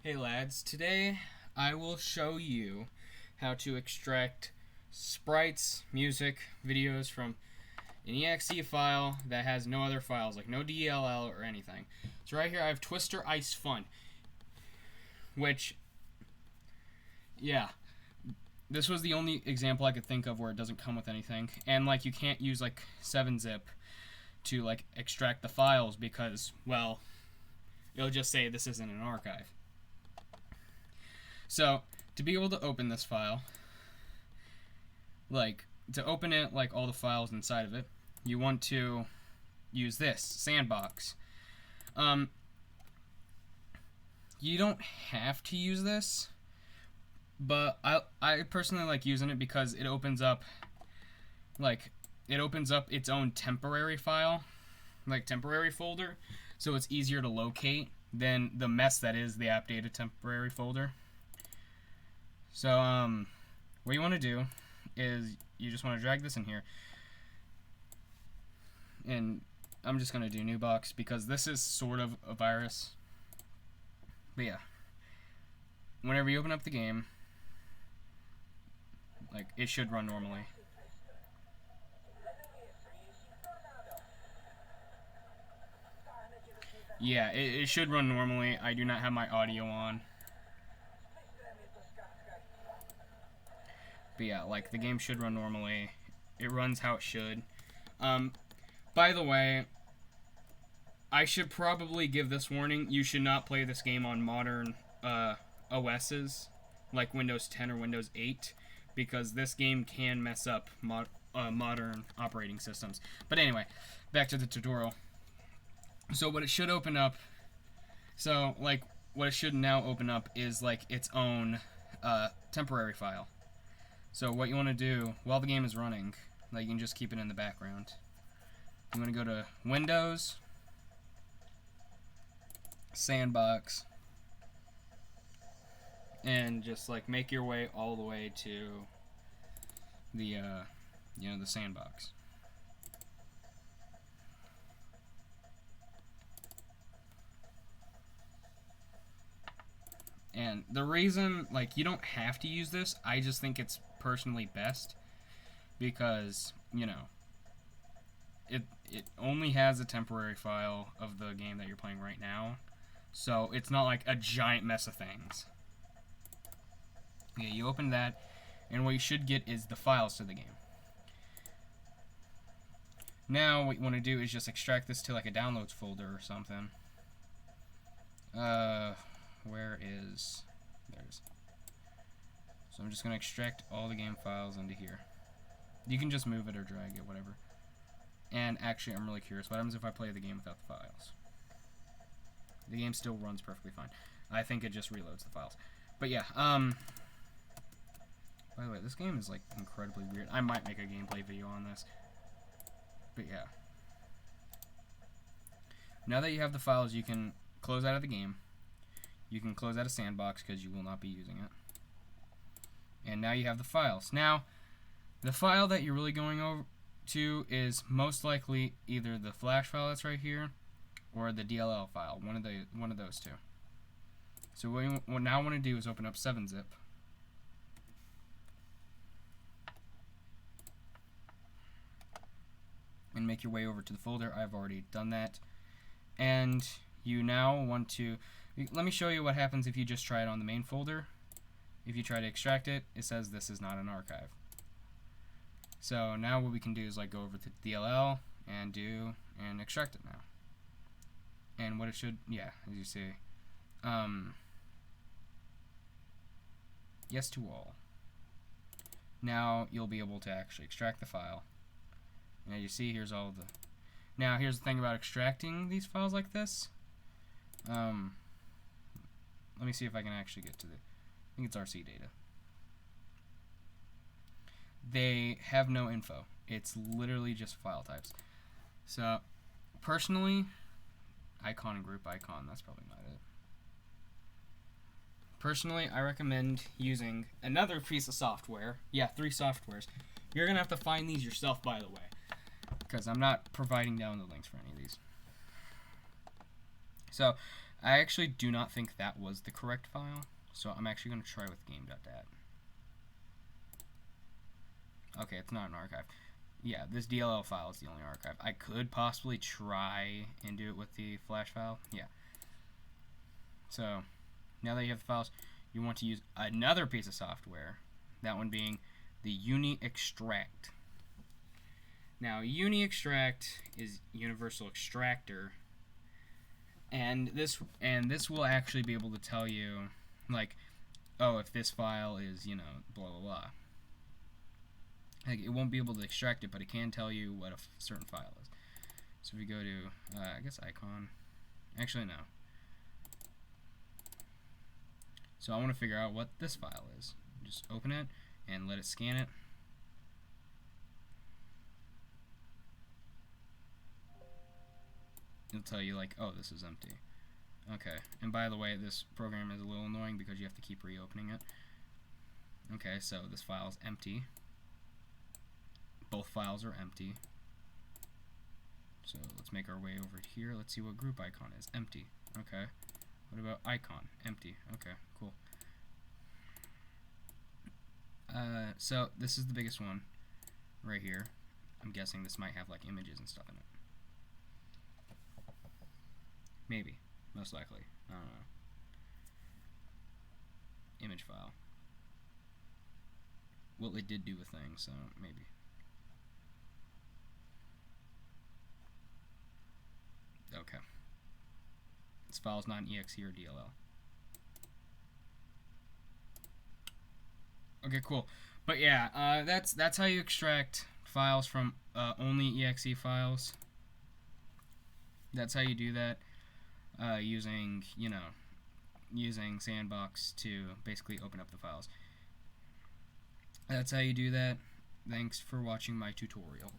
Hey lads, today I will show you how to extract sprites, music, videos from an EXE file that has no other files, like no DLL or anything. So right here I have Twister Ice Fun, which, yeah, this was the only example I could think of where it doesn't come with anything. And like you can't use like 7-zip to like extract the files because, well, it'll just say this isn't an archive. So, to be able to open this file, like, to open it, like, all the files inside of it, you want to use this, Sandbox. You don't have to use this, but I personally like using it because it opens up, like, its own temporary file, like, temporary folder, so it's easier to locate than the mess that is the app data temporary folder. So, what you want to do is you just want to drag this in here. And I'm just going to do new box because this is sort of a virus. But yeah, whenever you open up the game, like, it should run normally. Yeah, it should run normally. I do not have my audio on. But yeah, like, the game should run normally. It runs how it should. By the way, I should probably give this warning. You should not play this game on modern OSs, like Windows 10 or Windows 8, because this game can mess up modern operating systems. But anyway, back to the tutorial. So what it should open up, what it should now open up is, like, its own temporary file. So what you want to do while the game is running, like, you can just keep it in the background. You want to go to Windows, Sandbox, and just like make your way all the way to the the sandbox. And the reason, like, you don't have to use this, I just think it's personally best because, you know, it only has a temporary file of the game that you're playing right now, so it's not like a giant mess of things. Yeah, you open that, and what you should get is the files to the game. Now what you want to do is just extract this to like a downloads folder or something. Where is... There's... So I'm just going to extract all the game files into here. You can just move it or drag it, whatever. And actually, I'm really curious, what happens if I play the game without the files? The game still runs perfectly fine. I think it just reloads the files. But yeah, by the way, this game is, like, incredibly weird. I might make a gameplay video on this. But yeah. Now that you have the files, you can close out of the game. You can close out of Sandbox because you will not be using it. And now you have the files. Now, the file that you're really going over to is most likely either the flash file that's right here or the DLL file, one of those two. So what you now want to do is open up 7-zip. And make your way over to the folder. I've already done that. And you now want to... Let me show you what happens if you just try it on the main folder. If you try to extract it, it says this is not an archive. So now what we can do is like go over to DLL and extract it now. And what it should, yeah, as you see, yes to all. Now you'll be able to actually extract the file. Now you see, here's all the... Now here's the thing about extracting these files like this. Let me see if I can actually get to the... I think it's RC data. They have no info. It's literally just file types. So, personally, icon and group icon, that's probably not it. Personally, I recommend using another piece of software. Yeah, 3 softwares. You're going to have to find these yourself, by the way, because I'm not providing down the links for any of these. So, I actually do not think that was the correct file, so I'm actually going to try with game.dat. Okay, it's not an archive. Yeah, this DLL file is the only archive. I could possibly try and do it with the flash file. Yeah. So, now that you have the files, you want to use another piece of software, that one being the uni-extract. Now, uni-extract is universal extractor, and this will actually be able to tell you, like, oh, if this file is, you know, blah blah blah. Like, it won't be able to extract it, but it can tell you what a certain file is. So if we go to, I guess icon. Actually, no. So I want to figure out what this file is. Just open it and let it scan it. It'll tell you, like, oh, this is empty. Okay, and by the way, this program is a little annoying because you have to keep reopening it. Okay, so this file is empty. Both files are empty. So let's make our way over here. Let's see what group icon is. Empty. Okay. What about icon? Empty. Okay, cool. So this is the biggest one right here. I'm guessing this might have like images and stuff in it. Maybe. Most likely. I don't know. Image file. Well, it did do a thing, so maybe. Okay. This file is not an EXE or DLL. Okay, cool. But yeah, that's how you extract files from only EXE files. That's how you do that using, you know, using Sandbox to basically open up the files. That's how you do that. Thanks for watching my tutorial.